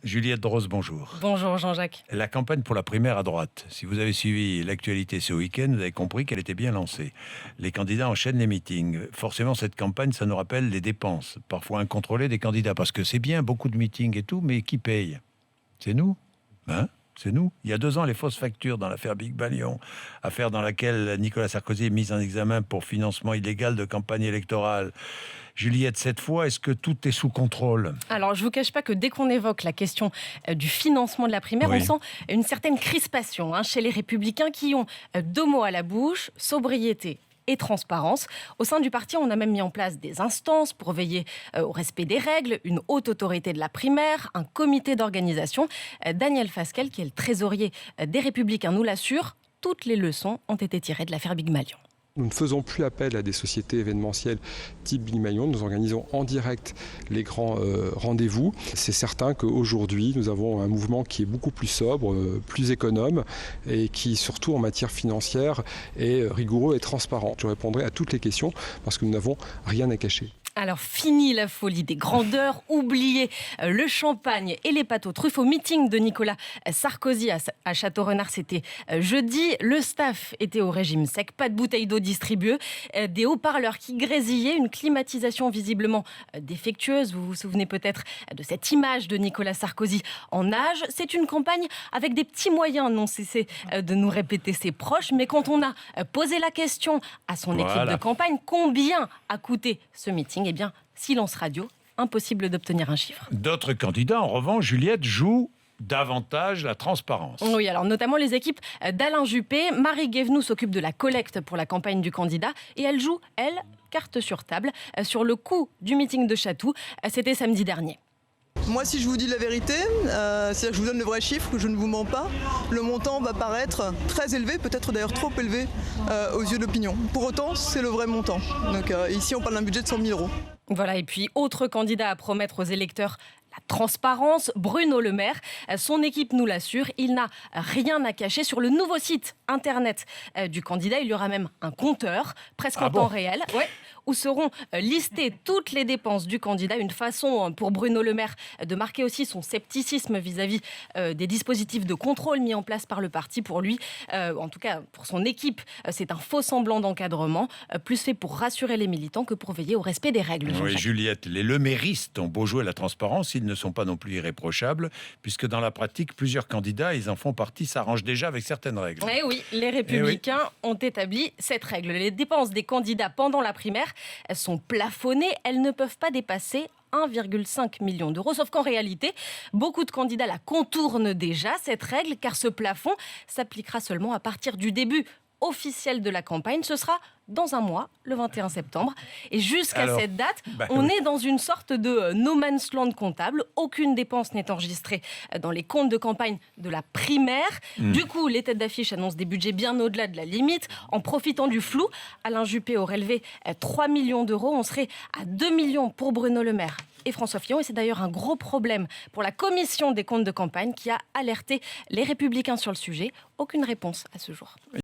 Juliette Droz, bonjour. Bonjour Jean-Jacques. La campagne pour la primaire à droite, si vous avez suivi l'actualité ce week-end, vous avez compris qu'elle était bien lancée. Les candidats enchaînent les meetings. Forcément, cette campagne, ça nous rappelle les dépenses, parfois incontrôlées des candidats, parce que c'est bien, beaucoup de meetings et tout, mais qui paye? C'est nous, hein? C'est nous. Il y a 2 ans, les fausses factures dans l'affaire Big Balion, affaire dans laquelle Nicolas Sarkozy est mis en examen pour financement illégal de campagne électorale. Juliette, cette fois, est-ce que tout est sous contrôle? Alors, je ne vous cache pas que dès qu'on évoque la question du financement de la primaire, Oui. on sent une certaine crispation chez les Républicains qui ont 2 mots à la bouche, sobriété et transparence. Au sein du parti, on a même mis en place des instances pour veiller au respect des règles, une haute autorité de la primaire, un comité d'organisation. Daniel Fasquelle, qui est le trésorier des Républicains, nous l'assure, toutes les leçons ont été tirées de l'affaire Big Balion. Nous ne faisons plus appel à des sociétés événementielles type Big Balion. Nous organisons en direct les grands rendez-vous. C'est certain qu'aujourd'hui, nous avons un mouvement qui est beaucoup plus sobre, plus économe et qui, surtout en matière financière, est rigoureux et transparent. Je répondrai à toutes les questions parce que nous n'avons rien à cacher. Alors, fini la folie des grandeurs, oubliez le champagne et les pâtes aux truffes. Au meeting de Nicolas Sarkozy à Château-Renard, c'était jeudi. Le staff était au régime sec, pas de bouteilles d'eau distribuées, des haut-parleurs qui grésillaient, une climatisation visiblement défectueuse. Vous vous souvenez peut-être de cette image de Nicolas Sarkozy en nage. C'est une campagne avec des petits moyens, non cessé de nous répéter ses proches. Mais quand on a posé la question à son équipe de campagne, combien a coûté ce meeting? Eh bien, silence radio, impossible d'obtenir un chiffre. D'autres candidats, en revanche, Juliette, jouent davantage la transparence. Oui, alors notamment les équipes d'Alain Juppé. Marie Guévenoux s'occupe de la collecte pour la campagne du candidat et elle joue, elle, carte sur table, sur le coût du meeting de Chatou. C'était samedi dernier. Moi, si je vous dis la vérité, c'est-à-dire que je vous donne le vrai chiffre, que je ne vous mens pas, le montant va paraître très élevé, peut-être d'ailleurs trop élevé aux yeux de l'opinion. Pour autant, c'est le vrai montant. Donc ici, on parle d'un budget de 100 000 euros. Voilà, et puis autre candidat à promettre aux électeurs la transparence, Bruno Le Maire. Son équipe nous l'assure, il n'a rien à cacher. Sur le nouveau site internet du candidat, il y aura même un compteur, presque en temps réel, où seront listées toutes les dépenses du candidat. Une façon pour Bruno Le Maire de marquer aussi son scepticisme vis-à-vis des dispositifs de contrôle mis en place par le parti. Pour lui, en tout cas pour son équipe, c'est un faux semblant d'encadrement, plus fait pour rassurer les militants que pour veiller au respect des règles. Oui, Juliette, les leméristes ont beau jouer la transparence, ils ne sont pas non plus irréprochables, puisque dans la pratique, plusieurs candidats, ils en font partie, s'arrangent déjà avec certaines règles. Eh oui, les Républicains ont établi cette règle. Les dépenses des candidats pendant la primaire, elles sont plafonnées, elles ne peuvent pas dépasser 1,5 million d'euros. Sauf qu'en réalité, beaucoup de candidats la contournent déjà, cette règle, car ce plafond s'appliquera seulement à partir du début officiel de la campagne. Ce sera dans un mois, le 21 septembre. Et jusqu'à cette date, on est dans une sorte de no man's land comptable. Aucune dépense n'est enregistrée dans les comptes de campagne de la primaire. Du coup, les têtes d'affiche annoncent des budgets bien au-delà de la limite. En profitant du flou, Alain Juppé aurait levé 3 millions d'euros. On serait à 2 millions pour Bruno Le Maire et François Fillon. Et c'est d'ailleurs un gros problème pour la commission des comptes de campagne qui a alerté les Républicains sur le sujet. Aucune réponse à ce jour.